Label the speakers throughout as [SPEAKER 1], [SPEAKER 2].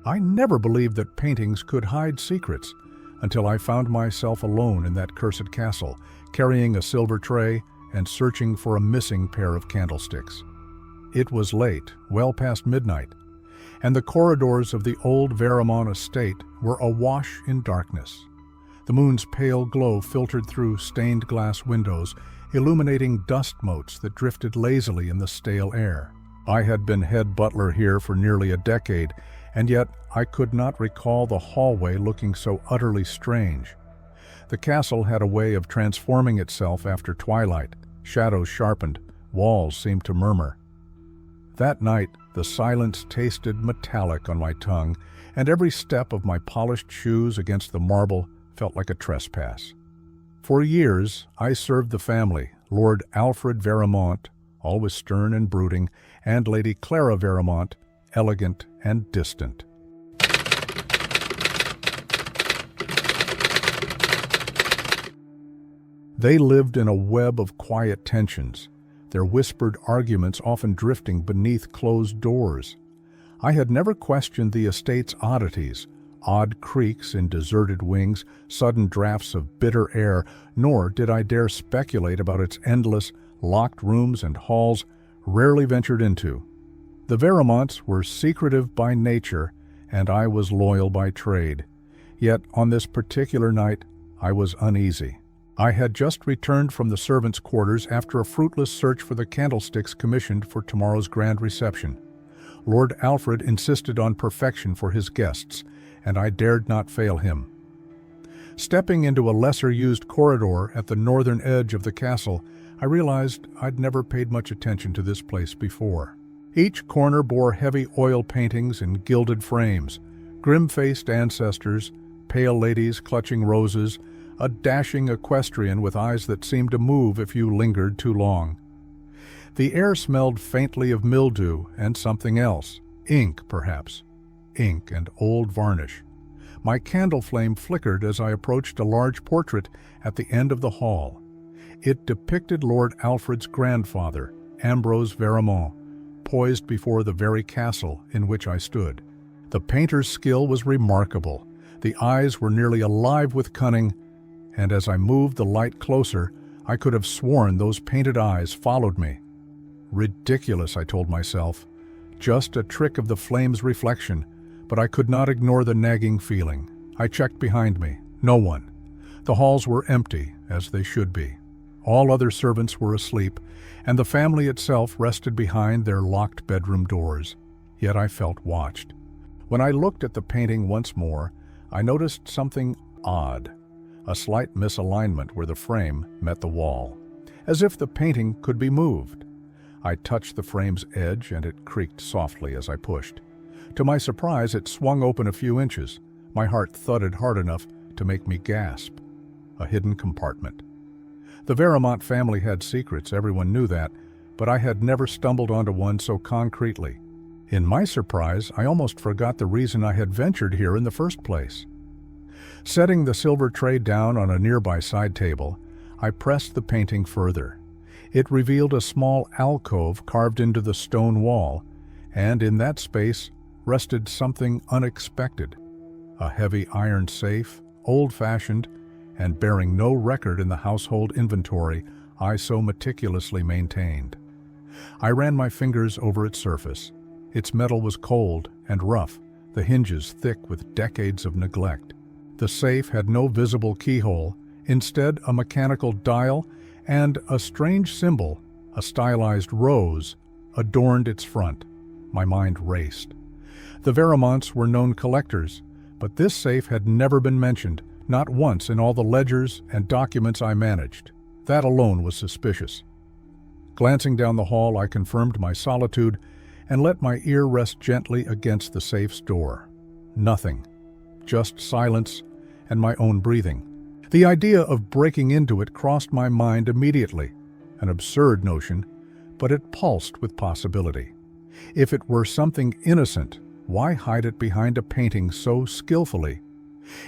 [SPEAKER 1] I never believed that paintings could hide secrets until I found myself alone in that cursed castle, carrying a silver tray and searching for a missing pair of candlesticks. It was late, well past midnight, and the corridors of the old Veramont estate were awash in darkness. The moon's pale glow filtered through stained glass windows, illuminating dust motes that drifted lazily in the stale air. I had been head butler here for nearly a decade, and yet I could not recall the hallway looking so utterly strange. The castle had a way of transforming itself after twilight. Shadows sharpened, walls seemed to murmur. That night, the silence tasted metallic on my tongue, and every step of my polished shoes against the marble felt like a trespass. For years, I served the family, Lord Alfred Veramont, always stern and brooding, and Lady Clara Veramont, elegant and distant. They lived in a web of quiet tensions, their whispered arguments often drifting beneath closed doors. I had never questioned the estate's oddities, odd creaks in deserted wings, sudden drafts of bitter air, nor did I dare speculate about its endless, locked rooms and halls rarely ventured into. The Veramonts were secretive by nature, and I was loyal by trade. Yet on this particular night, I was uneasy. I had just returned from the servants' quarters after a fruitless search for the candlesticks commissioned for tomorrow's grand reception. Lord Alfred insisted on perfection for his guests, and I dared not fail him. Stepping into a lesser-used corridor at the northern edge of the castle, I realized I'd never paid much attention to this place before. Each corner bore heavy oil paintings in gilded frames, grim-faced ancestors, pale ladies clutching roses, a dashing equestrian with eyes that seemed to move if you lingered too long. The air smelled faintly of mildew and something else, ink perhaps, ink and old varnish. My candle flame flickered as I approached a large portrait at the end of the hall. It depicted Lord Alfred's grandfather, Ambrose Veramont, poised before the very castle in which I stood. The painter's skill was remarkable. The eyes were nearly alive with cunning, and as I moved the light closer, I could have sworn those painted eyes followed me. Ridiculous, I told myself. Just a trick of the flame's reflection, but I could not ignore the nagging feeling. I checked behind me. No one. The halls were empty, as they should be. All other servants were asleep, and the family itself rested behind their locked bedroom doors. Yet I felt watched. When I looked at the painting once more, I noticed something odd. A slight misalignment where the frame met the wall, as if the painting could be moved. I touched the frame's edge and it creaked softly as I pushed. To my surprise, it swung open a few inches. My heart thudded hard enough to make me gasp. A hidden compartment. The Veramont family had secrets, everyone knew that, but I had never stumbled onto one so concretely. In my surprise, I almost forgot the reason I had ventured here in the first place. Setting the silver tray down on a nearby side table, I pressed the painting further. It revealed a small alcove carved into the stone wall, and in that space rested something unexpected. A heavy iron safe, old-fashioned, and bearing no record in the household inventory I so meticulously maintained. I ran my fingers over its surface. Its metal was cold and rough, the hinges thick with decades of neglect. The safe had no visible keyhole, instead a mechanical dial and a strange symbol, a stylized rose, adorned its front. My mind raced. The Veramonts were known collectors, but this safe had never been mentioned, not once in all the ledgers and documents I managed. That alone was suspicious. Glancing down the hall, I confirmed my solitude and let my ear rest gently against the safe's door. Nothing. Just silence and my own breathing. The idea of breaking into it crossed my mind immediately. An absurd notion, but it pulsed with possibility. If it were something innocent, why hide it behind a painting so skillfully?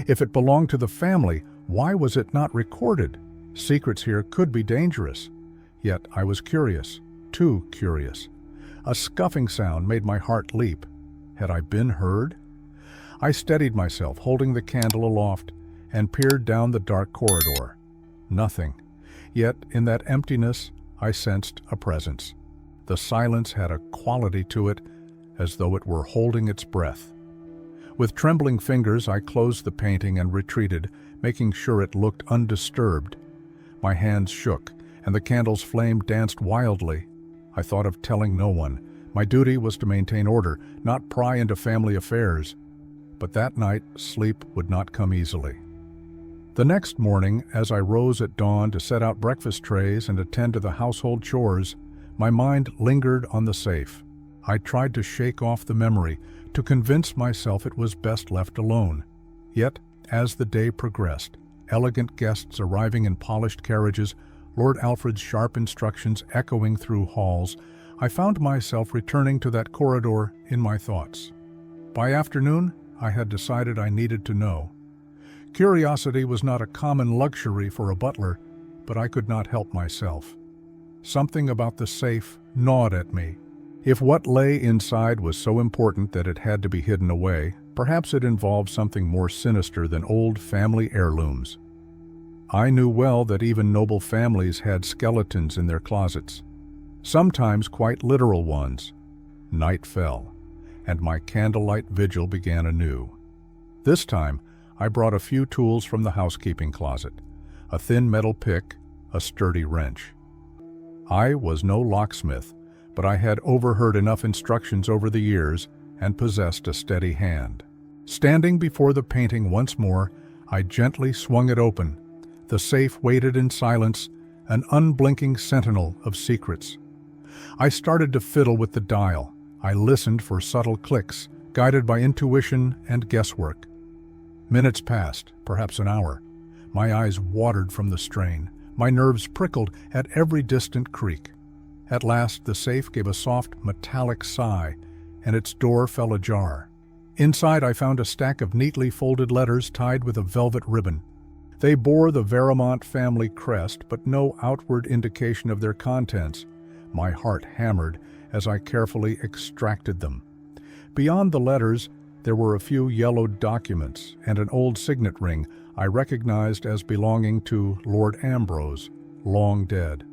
[SPEAKER 1] If it belonged to the family, why was it not recorded? Secrets here could be dangerous. Yet I was curious, too curious. A scuffing sound made my heart leap. Had I been heard? I steadied myself, holding the candle aloft, and peered down the dark corridor. Nothing. Yet, in that emptiness, I sensed a presence. The silence had a quality to it, as though it were holding its breath. With trembling fingers, I closed the painting and retreated, making sure it looked undisturbed. My hands shook, and the candle's flame danced wildly. I thought of telling no one. My duty was to maintain order, not pry into family affairs. But that night, sleep would not come easily. The next morning, as I rose at dawn to set out breakfast trays and attend to the household chores, my mind lingered on the safe. I tried to shake off the memory, to convince myself it was best left alone. Yet, as the day progressed, elegant guests arriving in polished carriages, Lord Alfred's sharp instructions echoing through halls, I found myself returning to that corridor in my thoughts. By afternoon, I had decided I needed to know. Curiosity was not a common luxury for a butler, but I could not help myself. Something about the safe gnawed at me. If what lay inside was so important that it had to be hidden away, perhaps it involved something more sinister than old family heirlooms. I knew well that even noble families had skeletons in their closets, sometimes quite literal ones. Night fell, and my candlelight vigil began anew. This time, I brought a few tools from the housekeeping closet, a thin metal pick, a sturdy wrench. I was no locksmith, but I had overheard enough instructions over the years and possessed a steady hand. Standing before the painting once more, I gently swung it open. The safe waited in silence, an unblinking sentinel of secrets. I started to fiddle with the dial. I listened for subtle clicks, guided by intuition and guesswork. Minutes passed, perhaps an hour. My eyes watered from the strain. My nerves prickled at every distant creak. At last, the safe gave a soft, metallic sigh, and its door fell ajar. Inside, I found a stack of neatly folded letters tied with a velvet ribbon. They bore the Veramont family crest, but no outward indication of their contents. My heart hammered as I carefully extracted them. Beyond the letters, there were a few yellowed documents and an old signet ring I recognized as belonging to Lord Ambrose, long dead.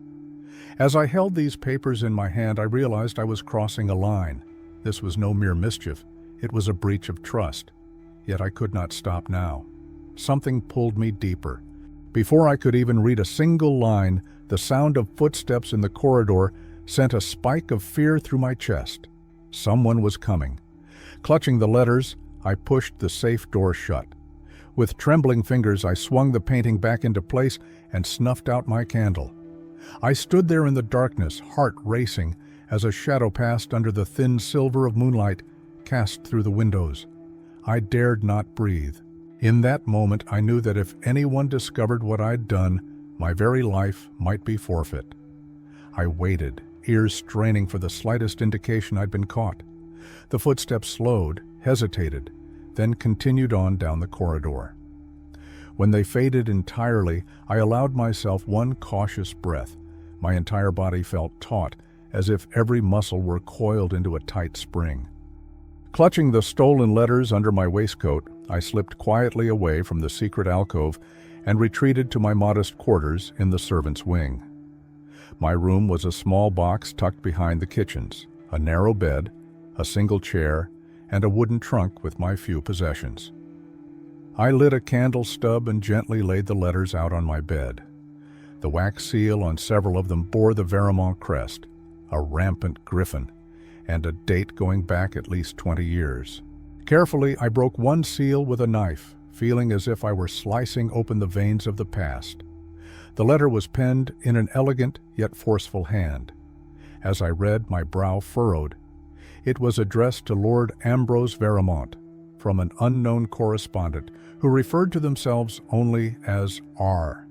[SPEAKER 1] As I held these papers in my hand, I realized I was crossing a line. This was no mere mischief. It was a breach of trust. Yet I could not stop now. Something pulled me deeper. Before I could even read a single line, the sound of footsteps in the corridor sent a spike of fear through my chest. Someone was coming. Clutching the letters, I pushed the safe door shut. With trembling fingers, I swung the painting back into place and snuffed out my candle. I stood there in the darkness, heart racing, as a shadow passed under the thin silver of moonlight cast through the windows. I dared not breathe. In that moment, I knew that if anyone discovered what I'd done, my very life might be forfeit. I waited, ears straining for the slightest indication I'd been caught. The footsteps slowed, hesitated, then continued on down the corridor. When they faded entirely, I allowed myself one cautious breath. My entire body felt taut, as if every muscle were coiled into a tight spring. Clutching the stolen letters under my waistcoat, I slipped quietly away from the secret alcove and retreated to my modest quarters in the servants' wing. My room was a small box tucked behind the kitchens, a narrow bed, a single chair, and a wooden trunk with my few possessions. I lit a candle stub and gently laid the letters out on my bed. The wax seal on several of them bore the Veramont crest, a rampant griffin, and a date going back at least 20 years. Carefully, I broke one seal with a knife, feeling as if I were slicing open the veins of the past. The letter was penned in an elegant yet forceful hand. As I read, my brow furrowed. It was addressed to Lord Ambrose Veramont, from an unknown correspondent who referred to themselves only as R.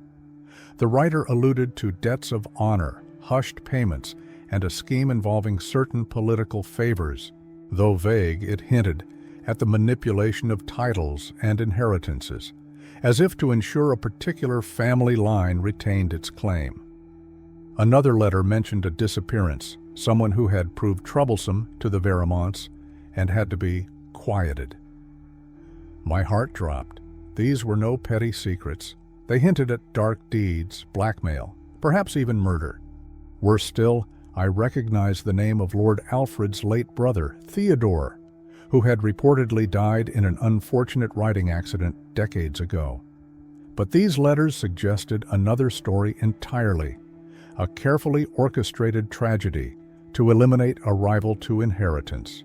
[SPEAKER 1] The writer alluded to debts of honor, hushed payments, and a scheme involving certain political favors. Though vague, it hinted at the manipulation of titles and inheritances, as if to ensure a particular family line retained its claim. Another letter mentioned a disappearance, someone who had proved troublesome to the Veramonts and had to be quieted. My heart dropped. These were no petty secrets. They hinted at dark deeds, blackmail, perhaps even murder. Worse still, I recognized the name of Lord Alfred's late brother, Theodore, who had reportedly died in an unfortunate riding accident decades ago. But these letters suggested another story entirely, a carefully orchestrated tragedy to eliminate a rival to inheritance.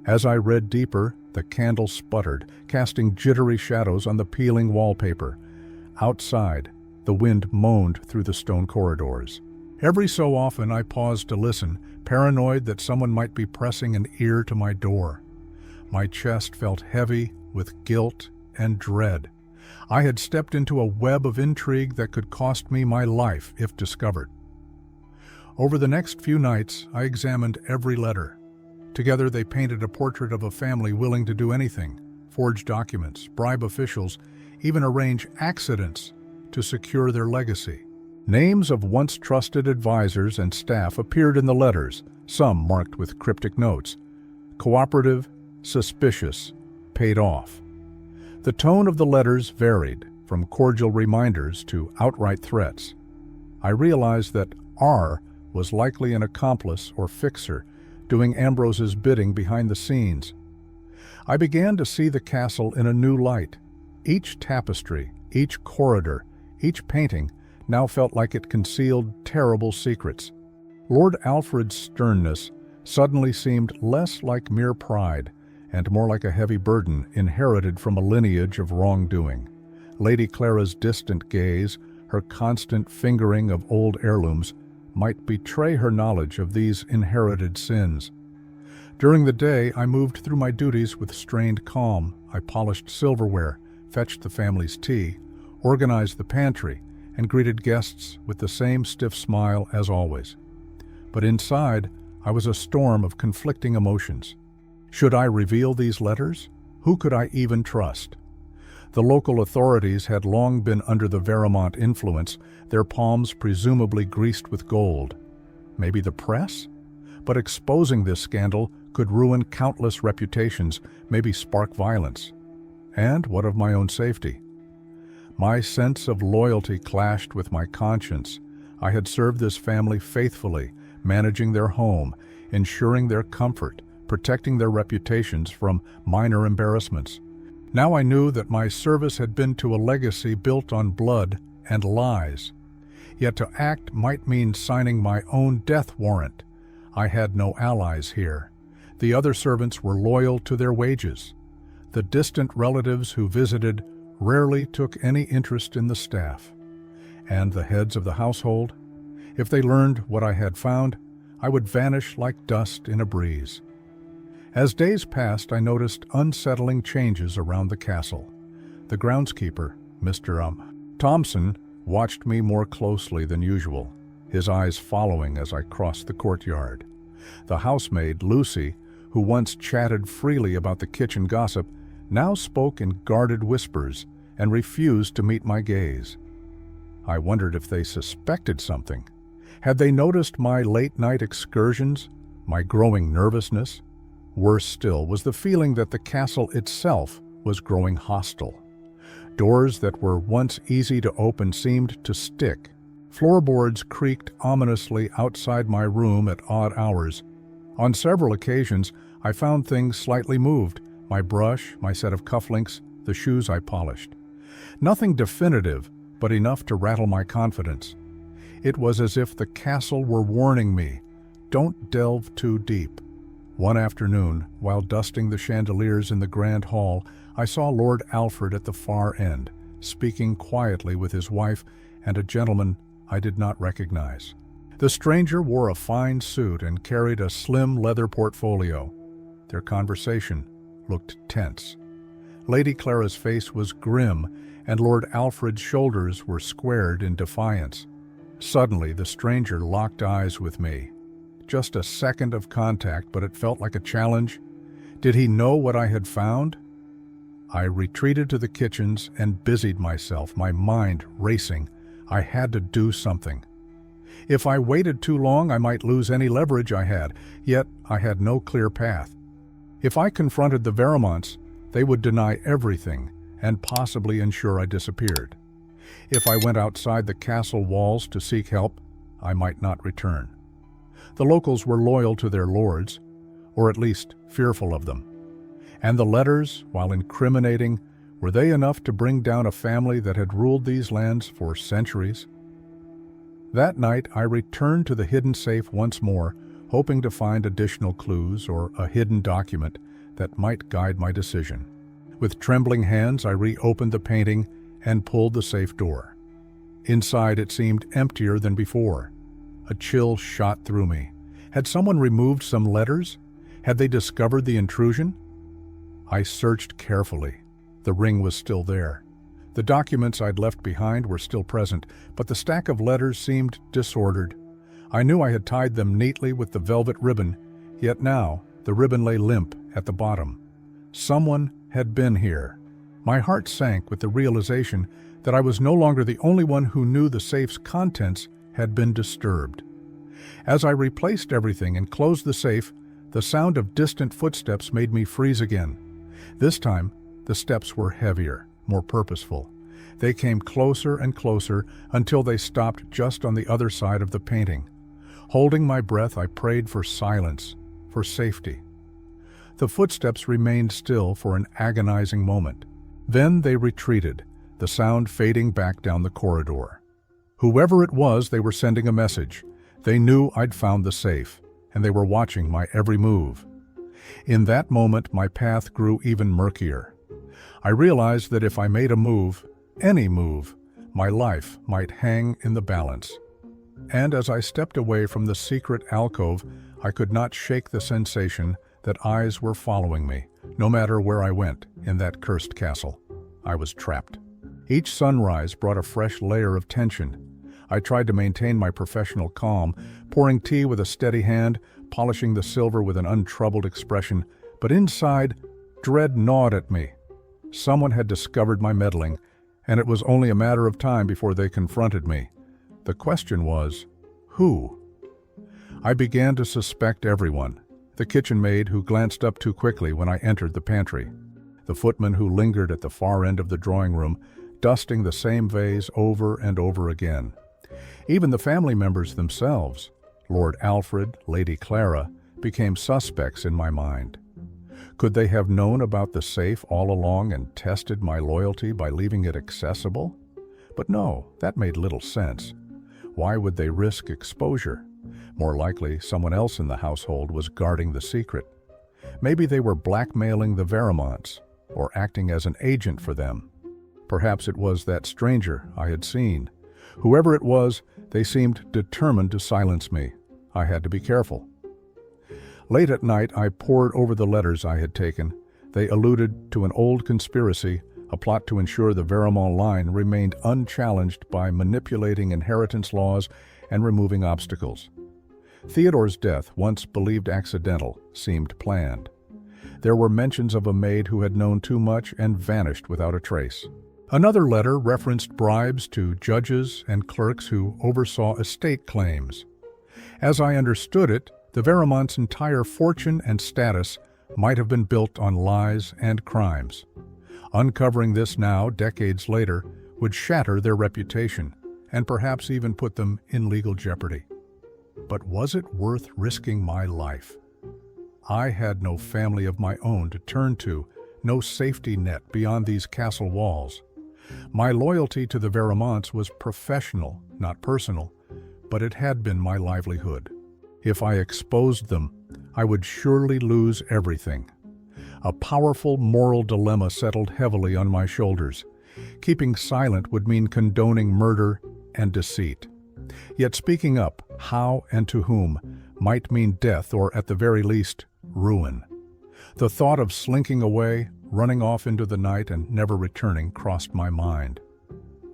[SPEAKER 1] As I read deeper, the candle sputtered, casting jittery shadows on the peeling wallpaper. Outside, the wind moaned through the stone corridors. Every so often I paused to listen, paranoid that someone might be pressing an ear to my door. My chest felt heavy with guilt and dread. I had stepped into a web of intrigue that could cost me my life if discovered. Over the next few nights, I examined every letter. Together they painted a portrait of a family willing to do anything, forge documents, bribe officials, even arrange accidents to secure their legacy. Names of once trusted advisors and staff appeared in the letters, some marked with cryptic notes. Cooperative, suspicious, paid off. The tone of the letters varied, from cordial reminders to outright threats. I realized that R was likely an accomplice or fixer, doing Ambrose's bidding behind the scenes. I began to see the castle in a new light. Each tapestry, each corridor, each painting now felt like it concealed terrible secrets. Lord Alfred's sternness suddenly seemed less like mere pride and more like a heavy burden inherited from a lineage of wrongdoing. Lady Clara's distant gaze, her constant fingering of old heirlooms, might betray her knowledge of these inherited sins. During the day, I moved through my duties with strained calm. I polished silverware, fetched the family's tea, organized the pantry, and greeted guests with the same stiff smile as always. But inside, I was a storm of conflicting emotions. Should I reveal these letters? Who could I even trust? The local authorities had long been under the Vermont influence, their palms presumably greased with gold. Maybe the press? But exposing this scandal could ruin countless reputations, maybe spark violence. And what of my own safety? My sense of loyalty clashed with my conscience. I had served this family faithfully, managing their home, ensuring their comfort, protecting their reputations from minor embarrassments. Now I knew that my service had been to a legacy built on blood and lies. Yet to act might mean signing my own death warrant. I had no allies here. The other servants were loyal to their wages. The distant relatives who visited rarely took any interest in the staff. And the heads of the household? If they learned what I had found, I would vanish like dust in a breeze. As days passed, I noticed unsettling changes around the castle. The groundskeeper, Mr. Thompson, watched me more closely than usual, his eyes following as I crossed the courtyard. The housemaid, Lucy, who once chatted freely about the kitchen gossip, now spoke in guarded whispers and refused to meet my gaze. I wondered if they suspected something. Had they noticed my late-night excursions, my growing nervousness? Worse still was the feeling that the castle itself was growing hostile. Doors that were once easy to open seemed to stick. Floorboards creaked ominously outside my room at odd hours. On several occasions, I found things slightly moved: my brush, my set of cufflinks, the shoes I polished. Nothing definitive, but enough to rattle my confidence. It was as if the castle were warning me, don't delve too deep. One afternoon, while dusting the chandeliers in the grand hall, I saw Lord Alfred at the far end, speaking quietly with his wife and a gentleman I did not recognize. The stranger wore a fine suit and carried a slim leather portfolio. Their conversation looked tense. Lady Clara's face was grim, and Lord Alfred's shoulders were squared in defiance. Suddenly, the stranger locked eyes with me. Just a second of contact, but it felt like a challenge. Did he know what I had found? I retreated to the kitchens and busied myself, my mind racing. I had to do something. If I waited too long, I might lose any leverage I had, yet I had no clear path. If I confronted the Vermonts, They would deny everything and possibly ensure I disappeared. If I went outside the castle walls to seek help, I might not return. The locals were loyal to their lords, or at least fearful of them. And the letters, while incriminating, were they enough to bring down a family that had ruled these lands for centuries? That night, I returned to the hidden safe once more, hoping to find additional clues or a hidden document that might guide my decision. With trembling hands, I reopened the painting and pulled the safe door. Inside, it seemed emptier than before. A chill shot through me. Had someone removed some letters? Had they discovered the intrusion? I searched carefully. The ring was still there. The documents I'd left behind were still present, but the stack of letters seemed disordered. I knew I had tied them neatly with the velvet ribbon, yet now the ribbon lay limp at the bottom. Someone had been here. My heart sank with the realization that I was no longer the only one who knew the safe's contents had been disturbed. As I replaced everything and closed the safe, the sound of distant footsteps made me freeze again. This time, the steps were heavier, more purposeful. They came closer and closer until they stopped just on the other side of the painting. Holding my breath, I prayed for silence, for safety. The footsteps remained still for an agonizing moment. Then they retreated, the sound fading back down the corridor. Whoever it was, they were sending a message. They knew I'd found the safe, and they were watching my every move. In that moment, my path grew even murkier. I realized that if I made a move, any move, my life might hang in the balance. And as I stepped away from the secret alcove, I could not shake the sensation that eyes were following me, no matter where I went in that cursed castle. I was trapped. Each sunrise brought a fresh layer of tension. I tried to maintain my professional calm, pouring tea with a steady hand, polishing the silver with an untroubled expression, but inside, dread gnawed at me. Someone had discovered my meddling, and it was only a matter of time before they confronted me. The question was, who? I began to suspect everyone. The kitchen maid who glanced up too quickly when I entered the pantry. The footman who lingered at the far end of the drawing room, dusting the same vase over and over again. Even the family members themselves, Lord Alfred, Lady Clara, became suspects in my mind. Could they have known about the safe all along and tested my loyalty by leaving it accessible? But no, that made little sense. Why would they risk exposure? More likely, someone else in the household was guarding the secret. Maybe they were blackmailing the Veremonts, or acting as an agent for them. Perhaps it was that stranger I had seen. Whoever it was, they seemed determined to silence me. I had to be careful. Late at night, I pored over the letters I had taken. They alluded to an old conspiracy, a plot to ensure the Veremont line remained unchallenged by manipulating inheritance laws and removing obstacles. Theodore's death, once believed accidental, seemed planned. There were mentions of a maid who had known too much and vanished without a trace. Another letter referenced bribes to judges and clerks who oversaw estate claims. As I understood it, the Veremont's entire fortune and status might have been built on lies and crimes. Uncovering this now, decades later, would shatter their reputation and perhaps even put them in legal jeopardy. But was it worth risking my life? I had no family of my own to turn to, no safety net beyond these castle walls. My loyalty to the Veremonts was professional, not personal, but it had been my livelihood. If I exposed them, I would surely lose everything. A powerful moral dilemma settled heavily on my shoulders. Keeping silent would mean condoning murder and deceit. Yet speaking up, how and to whom, might mean death or, at the very least, ruin. The thought of slinking away, running off into the night and never returning crossed my mind.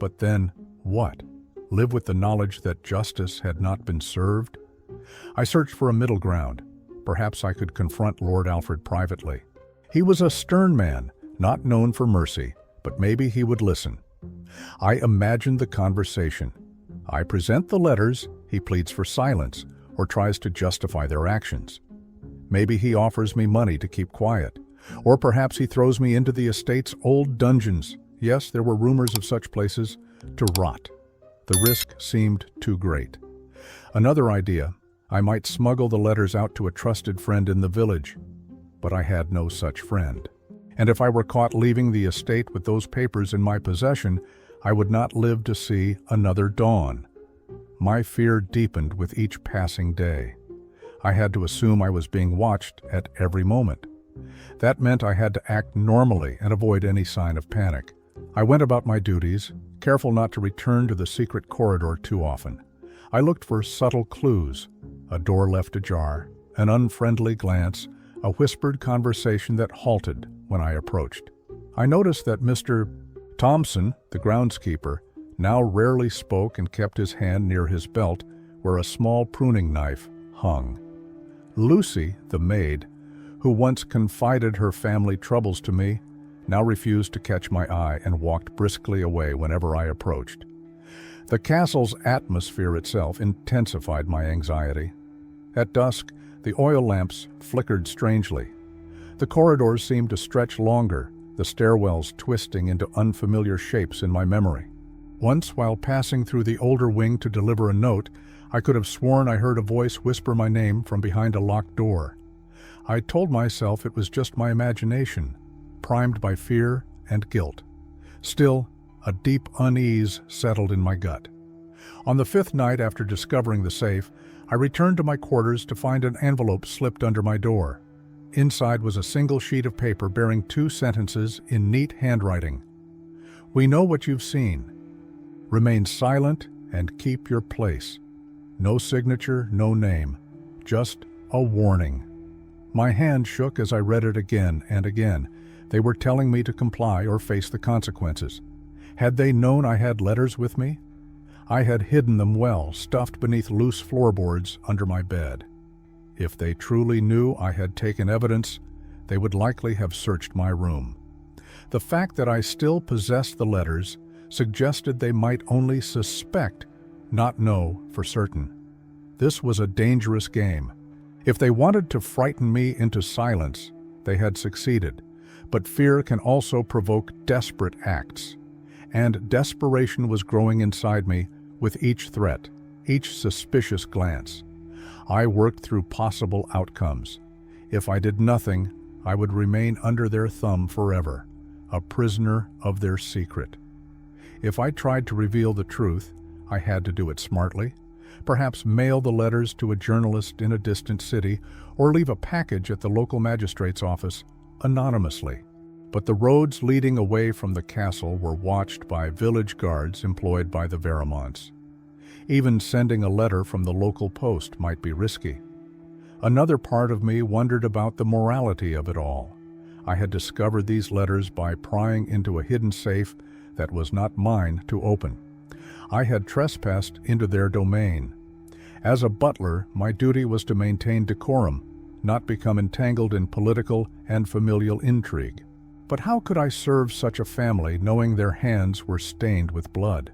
[SPEAKER 1] But then, what? Live with the knowledge that justice had not been served? I searched for a middle ground. Perhaps I could confront Lord Alfred privately. He was a stern man, not known for mercy, but maybe he would listen. I imagined the conversation. I present the letters, he pleads for silence, or tries to justify their actions. Maybe he offers me money to keep quiet, Or perhaps he throws me into the estate's old dungeons. Yes, there were rumors of such places, to rot. The risk seemed too great. Another idea, I might smuggle the letters out to a trusted friend in the village. But I had no such friend. And if I were caught leaving the estate with those papers in my possession, I would not live to see another dawn. My fear deepened with each passing day. I had to assume I was being watched at every moment. That meant I had to act normally and avoid any sign of panic. I went about my duties, careful not to return to the secret corridor too often. I looked for subtle clues, a door left ajar, an unfriendly glance, a whispered conversation that halted when I approached. I noticed that Mr. Thompson, the groundskeeper, now rarely spoke and kept his hand near his belt where a small pruning knife hung. Lucy, the maid, who once confided her family troubles to me, now refused to catch my eye and walked briskly away whenever I approached. The castle's atmosphere itself intensified my anxiety. At dusk, the oil lamps flickered strangely. The corridors seemed to stretch longer, the stairwells twisting into unfamiliar shapes in my memory. Once, while passing through the older wing to deliver a note, I could have sworn I heard a voice whisper my name from behind a locked door. I told myself it was just my imagination, primed by fear and guilt. Still, a deep unease settled in my gut. On the fifth night after discovering the safe, I returned to my quarters to find an envelope slipped under my door. Inside was a single sheet of paper bearing 2 sentences in neat handwriting. "We know what you've seen. Remain silent and keep your place." No signature, no name, just a warning. My hand shook as I read it again and again. They were telling me to comply or face the consequences. Had they known I had letters with me? I had hidden them well, stuffed beneath loose floorboards under my bed. If they truly knew I had taken evidence, they would likely have searched my room. The fact that I still possessed the letters suggested they might only suspect, not know for certain. This was a dangerous game. If they wanted to frighten me into silence, they had succeeded. But fear can also provoke desperate acts. And desperation was growing inside me with each threat, each suspicious glance. I worked through possible outcomes. If I did nothing, I would remain under their thumb forever, a prisoner of their secret. If I tried to reveal the truth, I had to do it smartly. Perhaps mail the letters to a journalist in a distant city, or leave a package at the local magistrate's office anonymously. But the roads leading away from the castle were watched by village guards employed by the Veremonts. Even sending a letter from the local post might be risky. Another part of me wondered about the morality of it all. I had discovered these letters by prying into a hidden safe that was not mine to open. I had trespassed into their domain. As a butler, my duty was to maintain decorum, not become entangled in political and familial intrigue. But how could I serve such a family knowing their hands were stained with blood?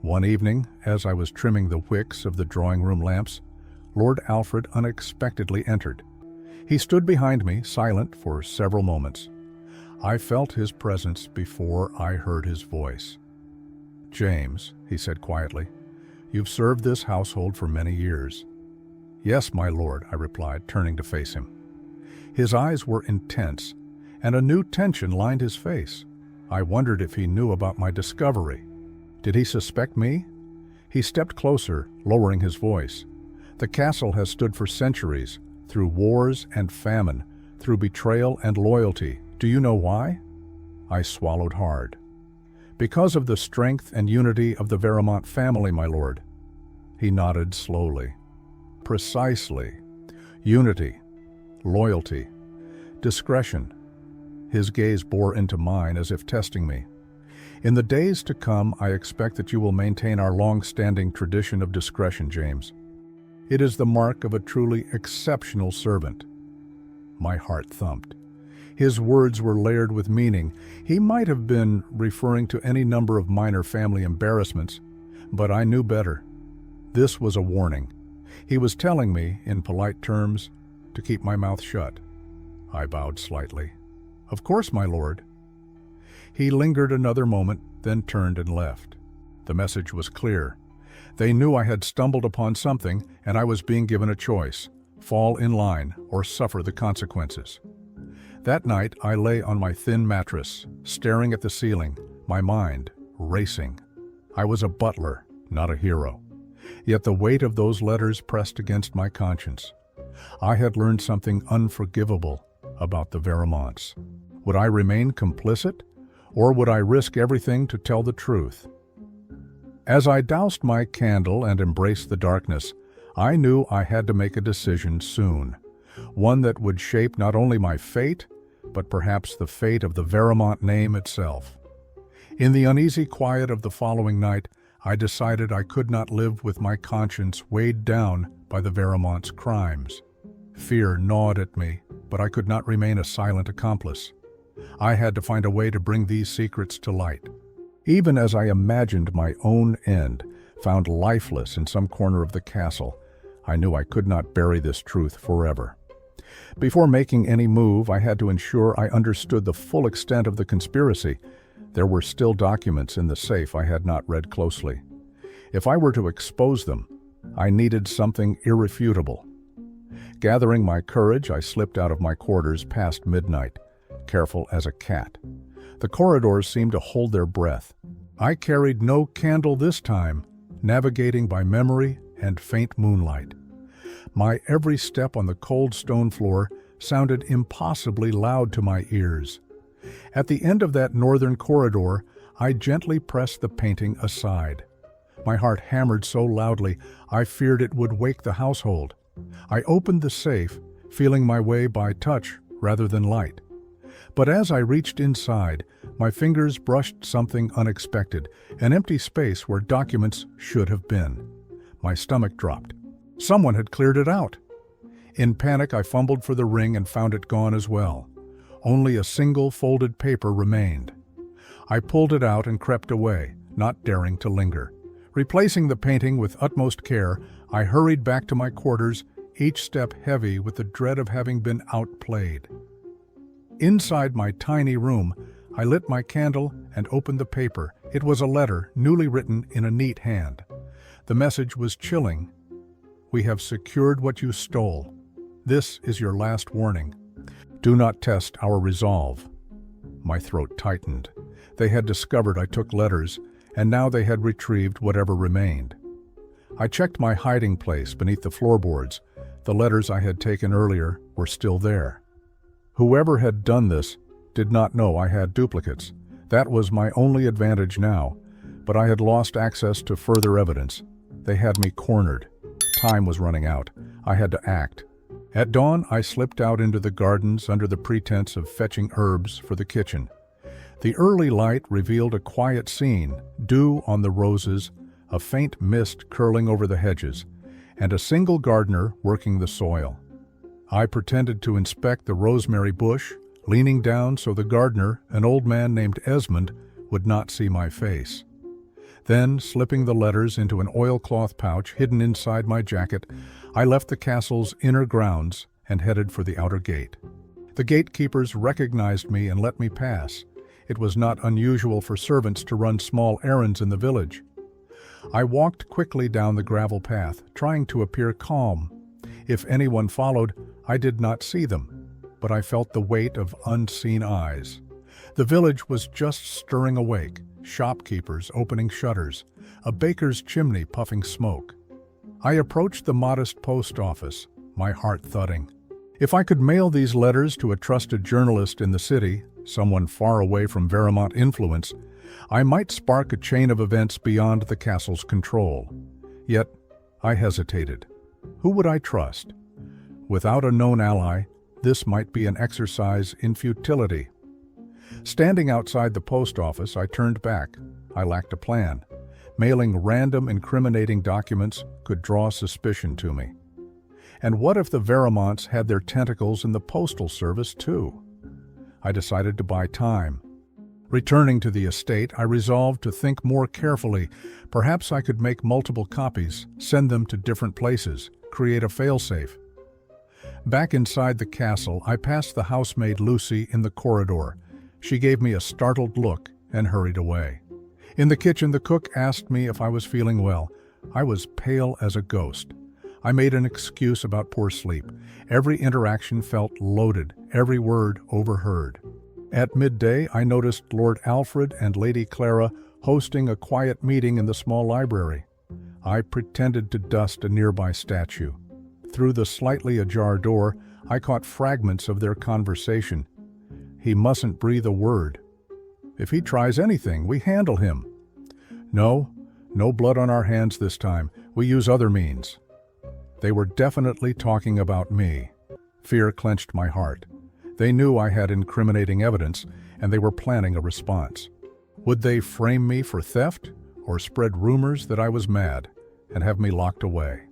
[SPEAKER 1] One evening, as I was trimming the wicks of the drawing-room lamps, Lord Alfred unexpectedly entered. He stood behind me, silent for several moments. I felt his presence before I heard his voice. "James," he said quietly, "you've served this household for many years." "Yes, my lord," I replied, turning to face him. His eyes were intense, and a new tension lined his face. I wondered if he knew about my discovery. Did he suspect me? He stepped closer, lowering his voice. "The castle has stood for centuries, through wars and famine, through betrayal and loyalty. Do you know why?" I swallowed hard. "Because of the strength and unity of the Veremont family, my lord." He nodded slowly. "Precisely. Unity, loyalty, discretion." His gaze bore into mine as if testing me. "In the days to come, I expect that you will maintain our long-standing tradition of discretion, James. It is the mark of a truly exceptional servant." My heart thumped. His words were layered with meaning. He might have been referring to any number of minor family embarrassments, but I knew better. This was a warning. He was telling me, in polite terms, to keep my mouth shut. I bowed slightly. "Of course, my lord." He lingered another moment, then turned and left. The message was clear. They knew I had stumbled upon something, and I was being given a choice: fall in line or suffer the consequences. That night, I lay on my thin mattress, staring at the ceiling, my mind racing. I was a butler, not a hero. Yet the weight of those letters pressed against my conscience. I had learned something unforgivable about the Veremonts. Would I remain complicit, or would I risk everything to tell the truth? As I doused my candle and embraced the darkness, I knew I had to make a decision soon, one that would shape not only my fate, but perhaps the fate of the Veremont name itself. In the uneasy quiet of the following night, I decided I could not live with my conscience weighed down by the Veremonts' crimes. Fear gnawed at me, but I could not remain a silent accomplice. I had to find a way to bring these secrets to light. Even as I imagined my own end, found lifeless in some corner of the castle, I knew I could not bury this truth forever. Before making any move, I had to ensure I understood the full extent of the conspiracy. There were still documents in the safe I had not read closely. If I were to expose them, I needed something irrefutable. Gathering my courage, I slipped out of my quarters past midnight, careful as a cat. The corridors seemed to hold their breath. I carried no candle this time, navigating by memory and faint moonlight. My every step on the cold stone floor sounded impossibly loud to my ears. At the end of that northern corridor, I gently pressed the painting aside. My heart hammered so loudly, I feared it would wake the household. I opened the safe, feeling my way by touch rather than light. But as I reached inside, my fingers brushed something unexpected, an empty space where documents should have been. My stomach dropped. Someone had cleared it out. In panic, I fumbled for the ring and found it gone as well. Only a single folded paper remained. I pulled it out and crept away, not daring to linger. Replacing the painting with utmost care, I hurried back to my quarters, each step heavy with the dread of having been outplayed. Inside my tiny room, I lit my candle and opened the paper. It was a letter, newly written in a neat hand. The message was chilling. "We have secured what you stole. This is your last warning. Do not test our resolve." My throat tightened. They had discovered I took letters, and now they had retrieved whatever remained. I checked my hiding place beneath the floorboards. The letters I had taken earlier were still there. Whoever had done this did not know I had duplicates. That was my only advantage now, but I had lost access to further evidence. They had me cornered. Time was running out. I had to act. At dawn, I slipped out into the gardens under the pretense of fetching herbs for the kitchen. The early light revealed a quiet scene, dew on the roses, a faint mist curling over the hedges, and a single gardener working the soil. I pretended to inspect the rosemary bush, leaning down so the gardener, an old man named Esmond, would not see my face. Then, slipping the letters into an oilcloth pouch hidden inside my jacket, I left the castle's inner grounds and headed for the outer gate. The gatekeepers recognized me and let me pass. It was not unusual for servants to run small errands in the village. I walked quickly down the gravel path, trying to appear calm. If anyone followed, I did not see them, but I felt the weight of unseen eyes. The village was just stirring awake, shopkeepers opening shutters, a baker's chimney puffing smoke. I approached the modest post office, my heart thudding. If I could mail these letters to a trusted journalist in the city, someone far away from Veremont influence, I might spark a chain of events beyond the castle's control. Yet, I hesitated. Who would I trust? Without a known ally, this might be an exercise in futility. Standing outside the post office, I turned back. I lacked a plan. Mailing random incriminating documents could draw suspicion to me. And what if the Veremonts had their tentacles in the postal service too? I decided to buy time. Returning to the estate, I resolved to think more carefully. Perhaps I could make multiple copies, send them to different places, create a failsafe. Back inside the castle, I passed the housemaid Lucy in the corridor. She gave me a startled look and hurried away. In the kitchen, the cook asked me if I was feeling well. I was pale as a ghost. I made an excuse about poor sleep. Every interaction felt loaded, every word overheard. At midday, I noticed Lord Alfred and Lady Clara hosting a quiet meeting in the small library. I pretended to dust a nearby statue. Through the slightly ajar door, I caught fragments of their conversation. "He mustn't breathe a word. If he tries anything, we handle him. No blood on our hands this time. We use other means." They were definitely talking about me. Fear clenched my heart. They knew I had incriminating evidence, and they were planning a response. Would they frame me for theft, or spread rumors that I was mad, and have me locked away?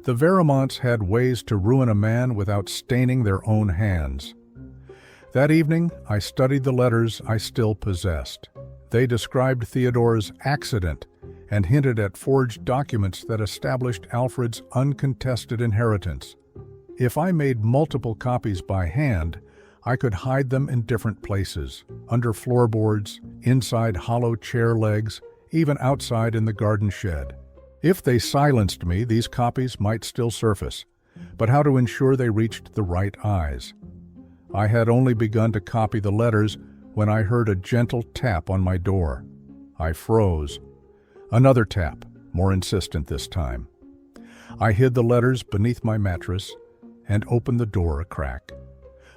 [SPEAKER 1] The Veremonts had ways to ruin a man without staining their own hands. That evening, I studied the letters I still possessed. They described Theodore's accident and hinted at forged documents that established Alfred's uncontested inheritance. If I made multiple copies by hand, I could hide them in different places, under floorboards, inside hollow chair legs, even outside in the garden shed. If they silenced me, these copies might still surface, but how to ensure they reached the right eyes? I had only begun to copy the letters when I heard a gentle tap on my door. I froze. Another tap, more insistent this time. I hid the letters beneath my mattress and opened the door a crack.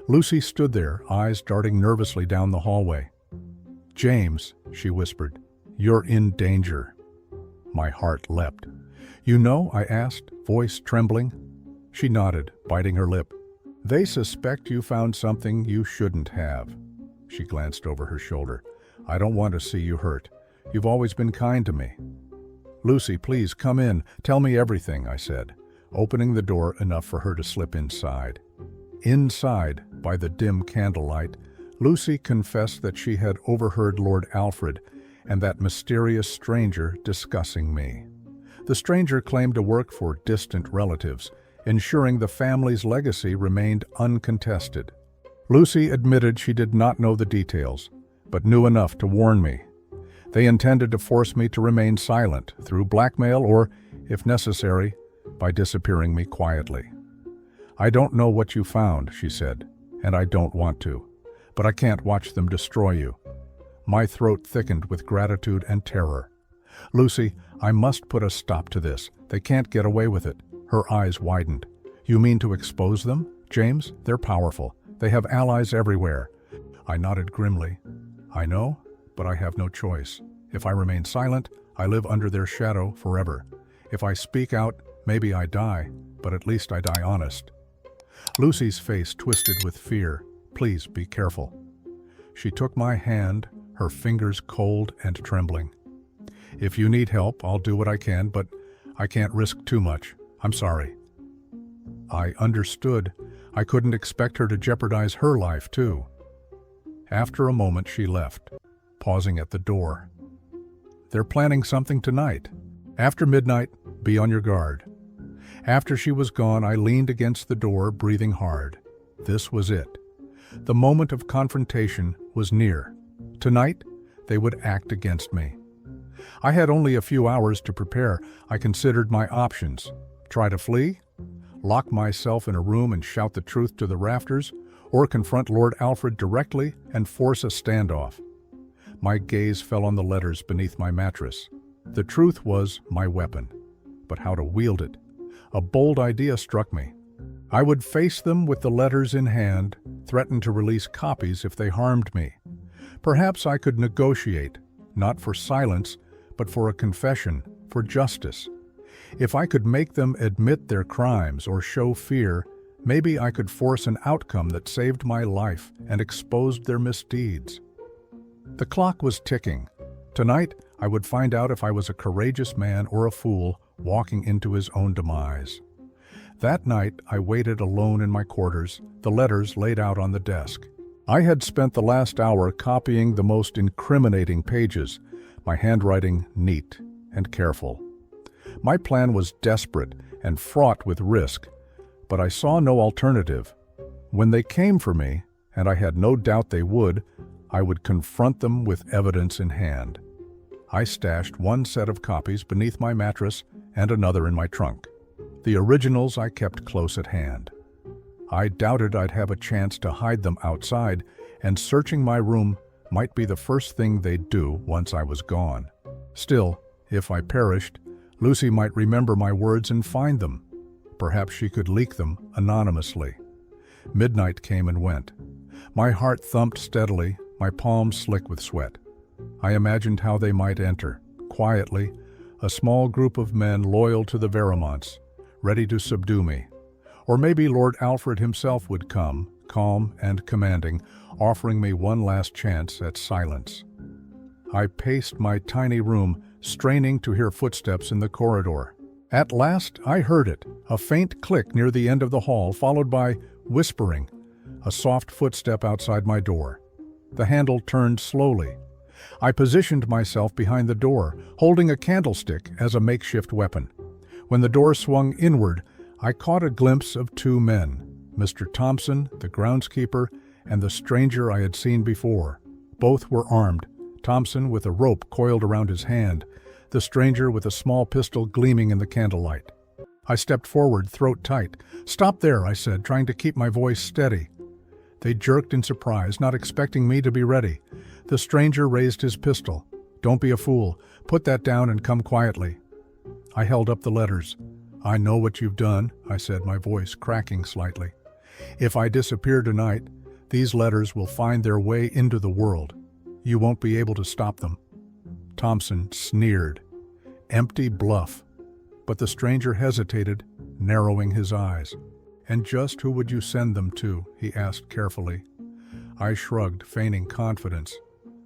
[SPEAKER 1] Lucy stood there, eyes darting nervously down the hallway. "James," she whispered, "you're in danger." My heart leapt. "You know?" I asked, voice trembling. She nodded, biting her lip. "They suspect you found something you shouldn't have." She glanced over her shoulder. "I don't want to see you hurt. You've always been kind to me." "Lucy, please come in. Tell me everything," I said, opening the door enough for her to slip inside. Inside, by the dim candlelight, Lucy confessed that she had overheard Lord Alfred and that mysterious stranger discussing me. The stranger claimed to work for distant relatives, ensuring the family's legacy remained uncontested. Lucy admitted she did not know the details, but knew enough to warn me. They intended to force me to remain silent through blackmail or, if necessary, by disappearing me quietly. "I don't know what you found," she said, "and I don't want to, but I can't watch them destroy you." My throat thickened with gratitude and terror. "Lucy, I must put a stop to this. They can't get away with it." Her eyes widened. "You mean to expose them? James, they're powerful. They have allies everywhere." I nodded grimly. "I know, but I have no choice. If I remain silent, I live under their shadow forever. If I speak out, maybe I die, but at least I die honest." Lucy's face twisted with fear. "Please be careful." She took my hand, her fingers cold and trembling. "If you need help, I'll do what I can, but I can't risk too much. I'm sorry." I understood. I couldn't expect her to jeopardize her life, too. After a moment, she left, pausing at the door. "They're planning something tonight. After midnight, be on your guard." After she was gone, I leaned against the door, breathing hard. This was it. The moment of confrontation was near. Tonight, they would act against me. I had only a few hours to prepare. I considered my options. Try to flee? Lock myself in a room and shout the truth to the rafters? Or confront Lord Alfred directly and force a standoff? My gaze fell on the letters beneath my mattress. The truth was my weapon. But how to wield it? A bold idea struck me. I would face them with the letters in hand, threaten to release copies if they harmed me. Perhaps I could negotiate, not for silence, but for a confession, for justice. If I could make them admit their crimes or show fear, maybe I could force an outcome that saved my life and exposed their misdeeds. The clock was ticking. Tonight, I would find out if I was a courageous man or a fool walking into his own demise. That night, I waited alone in my quarters, the letters laid out on the desk. I had spent the last hour copying the most incriminating pages, my handwriting neat and careful. My plan was desperate and fraught with risk, But I saw no alternative. When they came for me, and I had no doubt they would, I would confront them with evidence in hand. I stashed one set of copies beneath my mattress and another in my trunk. The originals I kept close at hand. I doubted I'd have a chance to hide them outside, and searching my room might be the first thing they'd do once I was gone. Still, if I perished, Lucy might remember my words and find them. Perhaps she could leak them anonymously. Midnight came and went. My heart thumped steadily, my palms slick with sweat. I imagined how they might enter, quietly, a small group of men loyal to the Veremonts, ready to subdue me. Or maybe Lord Alfred himself would come, calm and commanding, offering me one last chance at silence. I paced my tiny room, straining to hear footsteps in the corridor. At last I heard it, a faint click near the end of the hall, followed by whispering, a soft footstep outside my door. The handle turned slowly. I positioned myself behind the door, holding a candlestick as a makeshift weapon. When the door swung inward, I caught a glimpse of two men, Mr. Thompson, the groundskeeper, and the stranger I had seen before. Both were armed, Thompson with a rope coiled around his hand, the stranger with a small pistol gleaming in the candlelight. I stepped forward, throat tight. "Stop there," I said, trying to keep my voice steady. They jerked in surprise, not expecting me to be ready. The stranger raised his pistol. "Don't be a fool. Put that down and come quietly." I held up the letters. "I know what you've done," I said, my voice cracking slightly. "If I disappear tonight, these letters will find their way into the world. You won't be able to stop them." Thompson sneered. Empty bluff. But the stranger hesitated, narrowing his eyes. "And just who would you send them to?" he asked carefully. I shrugged, feigning confidence.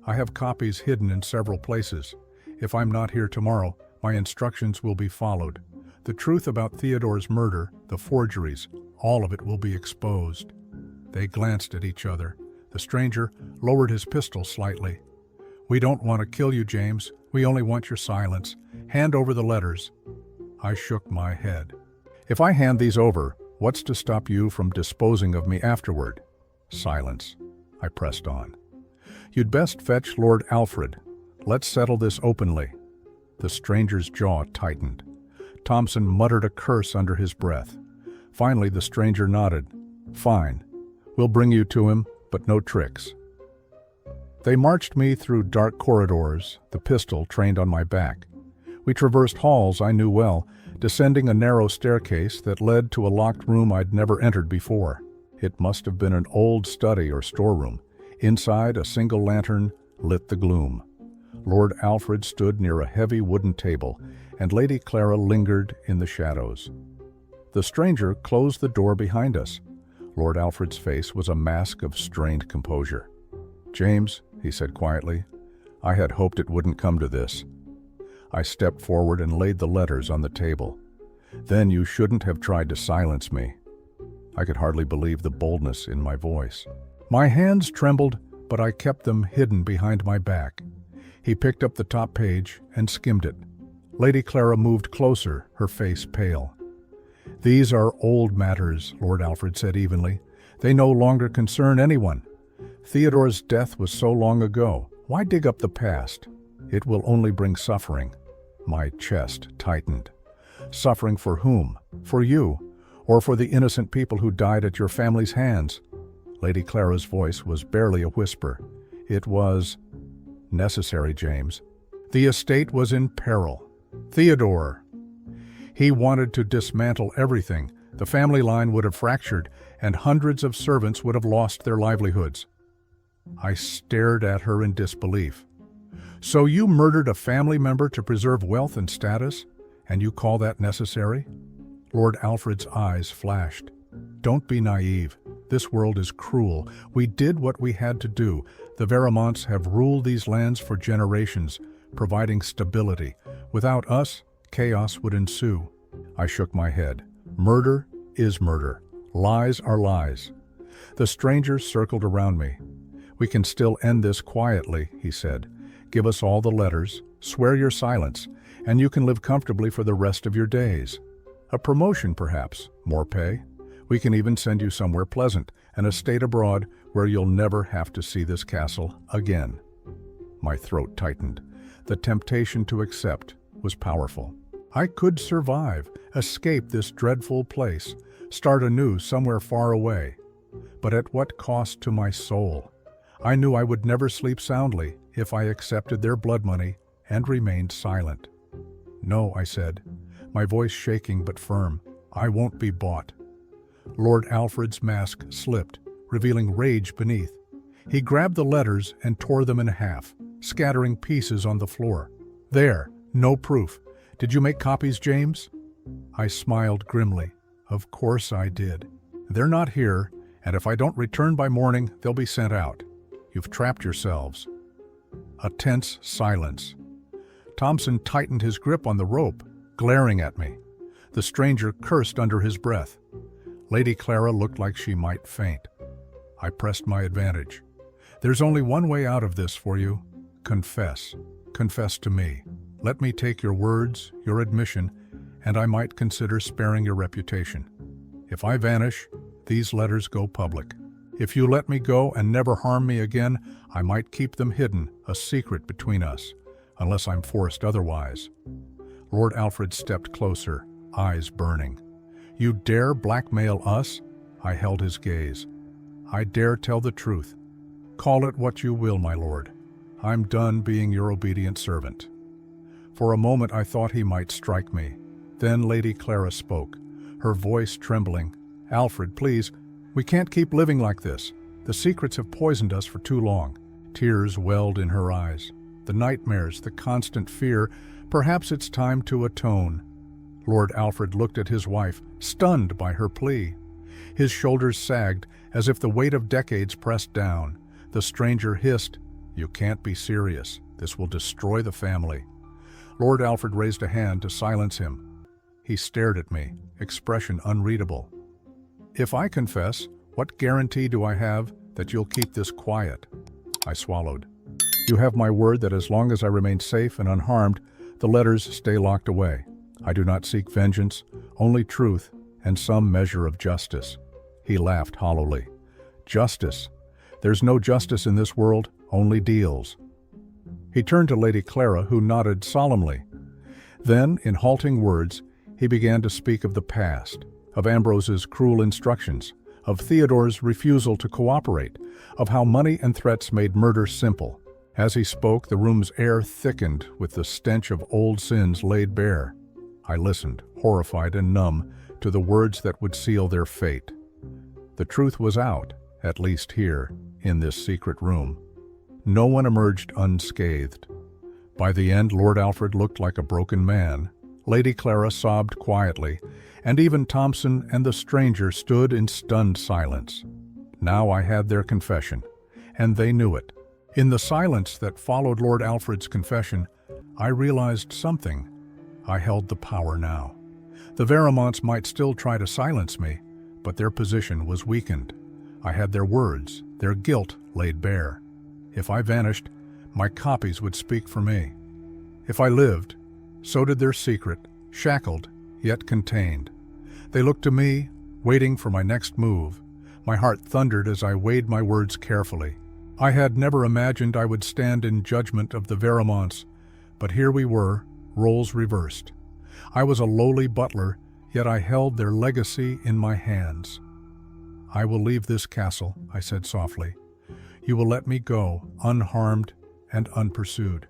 [SPEAKER 1] "I have copies hidden in several places. If I'm not here tomorrow, my instructions will be followed. The truth about Theodore's murder, the forgeries, all of it will be exposed." They glanced at each other. The stranger lowered his pistol slightly. "We don't want to kill you, James. We only want your silence. Hand over the letters." I shook my head. "If I hand these over, what's to stop you from disposing of me afterward?" Silence. I pressed on. "You'd best fetch Lord Alfred. Let's settle this openly." The stranger's jaw tightened. Thompson muttered a curse under his breath. Finally, the stranger nodded. "Fine. We'll bring you to him, but no tricks." They marched me through dark corridors, the pistol trained on my back. We traversed halls I knew well, descending a narrow staircase that led to a locked room I'd never entered before. It must have been an old study or storeroom. Inside, a single lantern lit the gloom. Lord Alfred stood near a heavy wooden table, and Lady Clara lingered in the shadows. The stranger closed the door behind us. Lord Alfred's face was a mask of strained composure. "James," he said quietly, "I had hoped it wouldn't come to this." I stepped forward and laid the letters on the table. "Then you shouldn't have tried to silence me." I could hardly believe the boldness in my voice. My hands trembled, but I kept them hidden behind my back. He picked up the top page and skimmed it. Lady Clara moved closer, her face pale. "These are old matters," Lord Alfred said evenly. "They no longer concern anyone. Theodore's death was so long ago. Why dig up the past? It will only bring suffering." My chest tightened. "Suffering for whom? For you? Or for the innocent people who died at your family's hands?" Lady Clara's voice was barely a whisper. It was necessary, James. The estate was in peril. Theodore. He wanted to dismantle everything. The family line would have fractured, and hundreds of servants would have lost their livelihoods. I stared at her in disbelief. "So you murdered a family member to preserve wealth and status, and you call that necessary?" Lord Alfred's eyes flashed. "Don't be naive. This world is cruel. We did what we had to do. The Veremonts have ruled these lands for generations, providing stability. Without us, chaos would ensue." I shook my head. "Murder is murder. Lies are lies." The stranger circled around me. "We can still end this quietly," he said. "Give us all the letters, swear your silence, and you can live comfortably for the rest of your days. A promotion, perhaps, more pay. We can even send you somewhere pleasant, an estate abroad where you'll never have to see this castle again." My throat tightened. The temptation to accept was powerful. I could survive, escape this dreadful place, start anew somewhere far away. But at what cost to my soul? I knew I would never sleep soundly if I accepted their blood money and remained silent. "No," I said, my voice shaking but firm. "I won't be bought." Lord Alfred's mask slipped, revealing rage beneath. He grabbed the letters and tore them in half, scattering pieces on the floor. "There, no proof. Did you make copies, James?" I smiled grimly. "Of course I did. They're not here, and if I don't return by morning, they'll be sent out. You've trapped yourselves." A tense silence. Thompson tightened his grip on the rope, glaring at me. The stranger cursed under his breath. Lady Clara looked like she might faint. I pressed my advantage. "There's only one way out of this for you. Confess. Confess to me. Let me take your words, your admission, and I might consider sparing your reputation. If I vanish, these letters go public. If you let me go and never harm me again, I might keep them hidden, a secret between us, unless I'm forced otherwise." Lord Alfred stepped closer, eyes burning. "You dare blackmail us?" I held his gaze. "I dare tell the truth. Call it what you will, my lord. I'm done being your obedient servant." For a moment I thought he might strike me. Then Lady Clara spoke, her voice trembling. "Alfred, please, we can't keep living like this. The secrets have poisoned us for too long." Tears welled in her eyes. The nightmares, the constant fear. Perhaps it's time to atone. Lord Alfred looked at his wife, stunned by her plea. His shoulders sagged, as if the weight of decades pressed down. The stranger hissed, "You can't be serious. This will destroy the family." Lord Alfred raised a hand to silence him. He stared at me, expression unreadable. "If I confess, what guarantee do I have that you'll keep this quiet?" I swallowed. "You have my word that as long as I remain safe and unharmed, the letters stay locked away. I do not seek vengeance, only truth and some measure of justice." He laughed hollowly. "Justice? There's no justice in this world, only deals." He turned to Lady Clara, who nodded solemnly. Then, in halting words, he began to speak of the past, of Ambrose's cruel instructions, of Theodore's refusal to cooperate, of how money and threats made murder simple. As he spoke, the room's air thickened with the stench of old sins laid bare. I listened, horrified and numb, to the words that would seal their fate. The truth was out, at least here, in this secret room. No one emerged unscathed. By the end, Lord Alfred looked like a broken man. Lady Clara sobbed quietly, and even Thompson and the stranger stood in stunned silence. Now I had their confession, and they knew it. In the silence that followed Lord Alfred's confession, I realized something. I held the power now. The Veremonts might still try to silence me, but their position was weakened. I had their words, their guilt laid bare. If I vanished, my copies would speak for me. If I lived, so did their secret, shackled, yet contained. They looked to me, waiting for my next move. My heart thundered as I weighed my words carefully. I had never imagined I would stand in judgment of the Veremonts, but here we were, roles reversed. I was a lowly butler, yet I held their legacy in my hands. "I will leave this castle," I said softly. "You will let me go, unharmed and unpursued.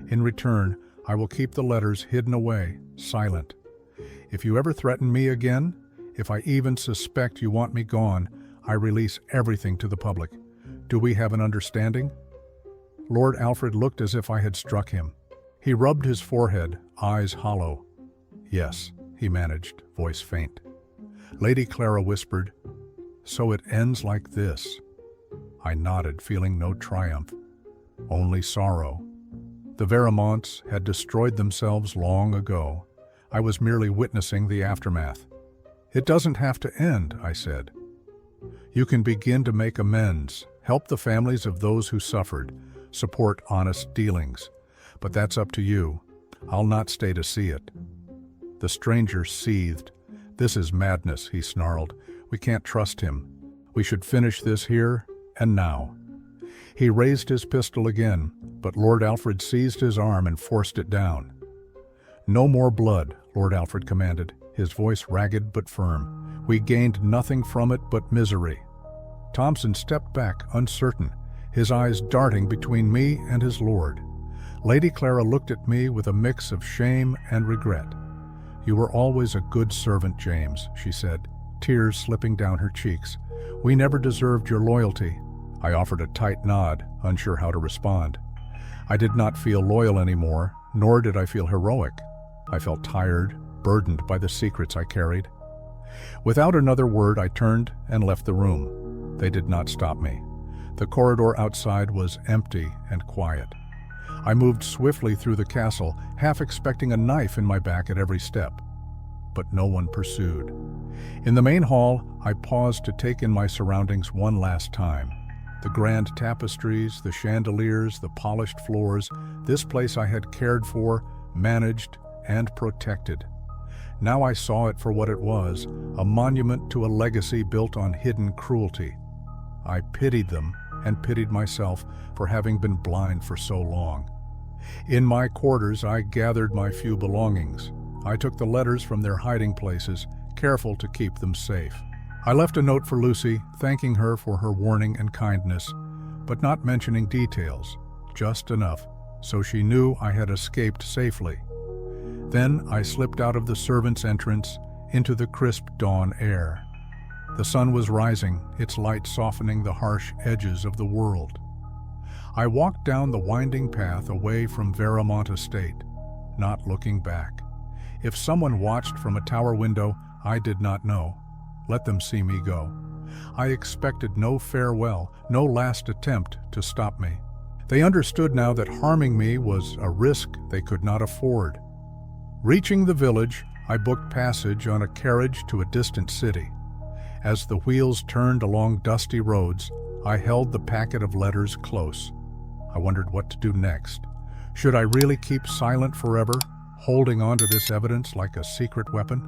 [SPEAKER 1] In return, I will keep the letters hidden away, silent. If you ever threaten me again, if I even suspect you want me gone, I release everything to the public. Do we have an understanding?" Lord Alfred looked as if I had struck him. He rubbed his forehead, eyes hollow. "Yes," he managed, voice faint. Lady Clara whispered, "So it ends like this." I nodded, feeling no triumph, only sorrow. The Veremonts had destroyed themselves long ago. I was merely witnessing the aftermath. "It doesn't have to end," I said. "You can begin to make amends, help the families of those who suffered, support honest dealings. But that's up to you. I'll not stay to see it." The stranger seethed. "This is madness," he snarled. We can't trust him. We should finish this here and now." He raised his pistol again, but Lord Alfred seized his arm and forced it down. "No more blood," Lord Alfred commanded, his voice ragged but firm. "We gained nothing from it but misery." Thompson stepped back, uncertain, his eyes darting between me and his lord. Lady Clara looked at me with a mix of shame and regret. "You were always a good servant, James," she said, tears slipping down her cheeks. "We never deserved your loyalty." I offered a tight nod, unsure how to respond. I did not feel loyal anymore, nor did I feel heroic. I felt tired, burdened by the secrets I carried. Without another word, I turned and left the room. They did not stop me. The corridor outside was empty and quiet. I moved swiftly through the castle, half expecting a knife in my back at every step. But no one pursued. In the main hall, I paused to take in my surroundings one last time. The grand tapestries, the chandeliers, the polished floors, this place I had cared for, managed, and protected. Now I saw it for what it was, a monument to a legacy built on hidden cruelty. I pitied them and pitied myself for having been blind for so long. In my quarters, I gathered my few belongings. I took the letters from their hiding places, careful to keep them safe. I left a note for Lucy, thanking her for her warning and kindness, but not mentioning details, just enough, so she knew I had escaped safely. Then I slipped out of the servants' entrance into the crisp dawn air. The sun was rising, its light softening the harsh edges of the world. I walked down the winding path away from Veramont Estate, not looking back. If someone watched from a tower window, I did not know. Let them see me go. I expected no farewell, no last attempt to stop me. They understood now that harming me was a risk they could not afford. Reaching the village, I booked passage on a carriage to a distant city. As the wheels turned along dusty roads, I held the packet of letters close. I wondered what to do next. Should I really keep silent forever, holding on to this evidence like a secret weapon?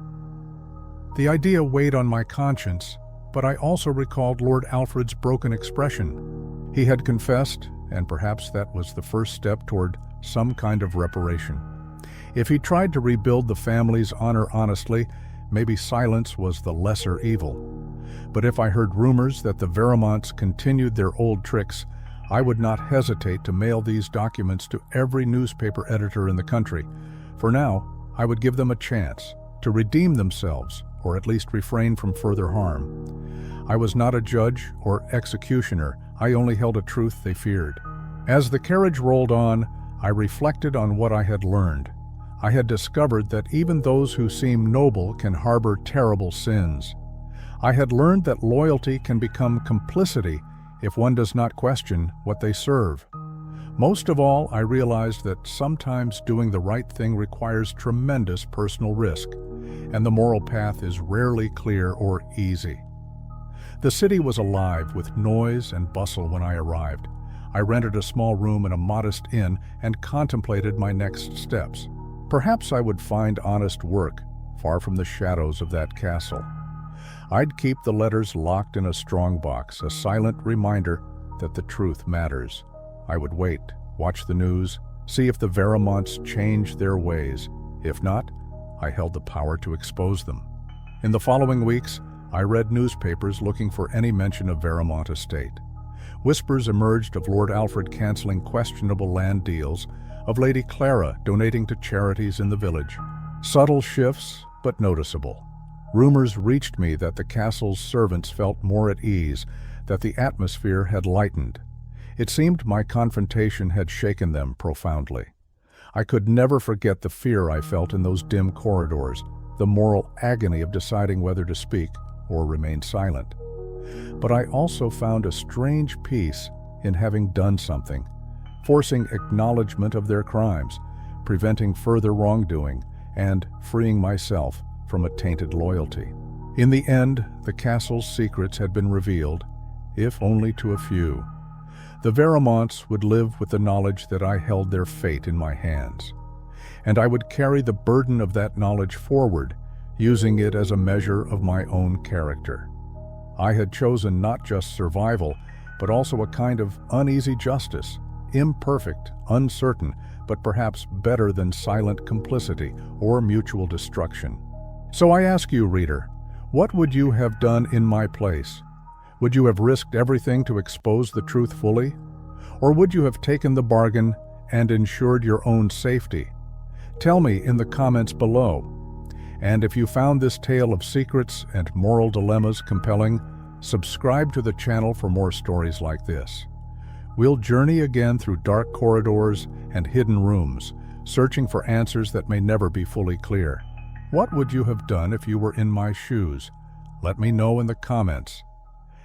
[SPEAKER 1] The idea weighed on my conscience, but I also recalled Lord Alfred's broken expression. He had confessed, and perhaps that was the first step toward some kind of reparation. If he tried to rebuild the family's honor honestly, maybe silence was the lesser evil. But if I heard rumors that the Veramonts continued their old tricks, I would not hesitate to mail these documents to every newspaper editor in the country. For now, I would give them a chance to redeem themselves, or at least refrain from further harm. I was not a judge or executioner. I only held a truth they feared. As the carriage rolled on, I reflected on what I had learned. I had discovered that even those who seem noble can harbor terrible sins. I had learned that loyalty can become complicity if one does not question what they serve. Most of all, I realized that sometimes doing the right thing requires tremendous personal risk, and the moral path is rarely clear or easy. The city was alive with noise and bustle when I arrived. I rented a small room in a modest inn and contemplated my next steps. Perhaps I would find honest work, far from the shadows of that castle. I'd keep the letters locked in a strong box, a silent reminder that the truth matters. I would wait, watch the news, see if the Veramonts changed their ways. If not, I held the power to expose them. In the following weeks, I read newspapers looking for any mention of Veramont Estate. Whispers emerged of Lord Alfred canceling questionable land deals, of Lady Clara donating to charities in the village. Subtle shifts, but noticeable. Rumors reached me that the castle's servants felt more at ease, that the atmosphere had lightened. It seemed my confrontation had shaken them profoundly. I could never forget the fear I felt in those dim corridors, the moral agony of deciding whether to speak or remain silent. But I also found a strange peace in having done something, forcing acknowledgement of their crimes, preventing further wrongdoing, and freeing myself from a tainted loyalty. In the end, the castle's secrets had been revealed, if only to a few. The Veramonts would live with the knowledge that I held their fate in my hands, and I would carry the burden of that knowledge forward, using it as a measure of my own character. I had chosen not just survival, but also a kind of uneasy justice, imperfect, uncertain, but perhaps better than silent complicity or mutual destruction. So I ask you, reader, what would you have done in my place? Would you have risked everything to expose the truth fully? Or would you have taken the bargain and ensured your own safety? Tell me in the comments below. And if you found this tale of secrets and moral dilemmas compelling, subscribe to the channel for more stories like this. We'll journey again through dark corridors and hidden rooms, searching for answers that may never be fully clear. What would you have done if you were in my shoes? Let me know in the comments.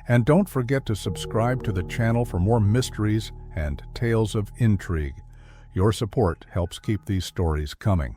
[SPEAKER 1] And don't forget to subscribe to the channel for more mysteries and tales of intrigue. Your support helps keep these stories coming.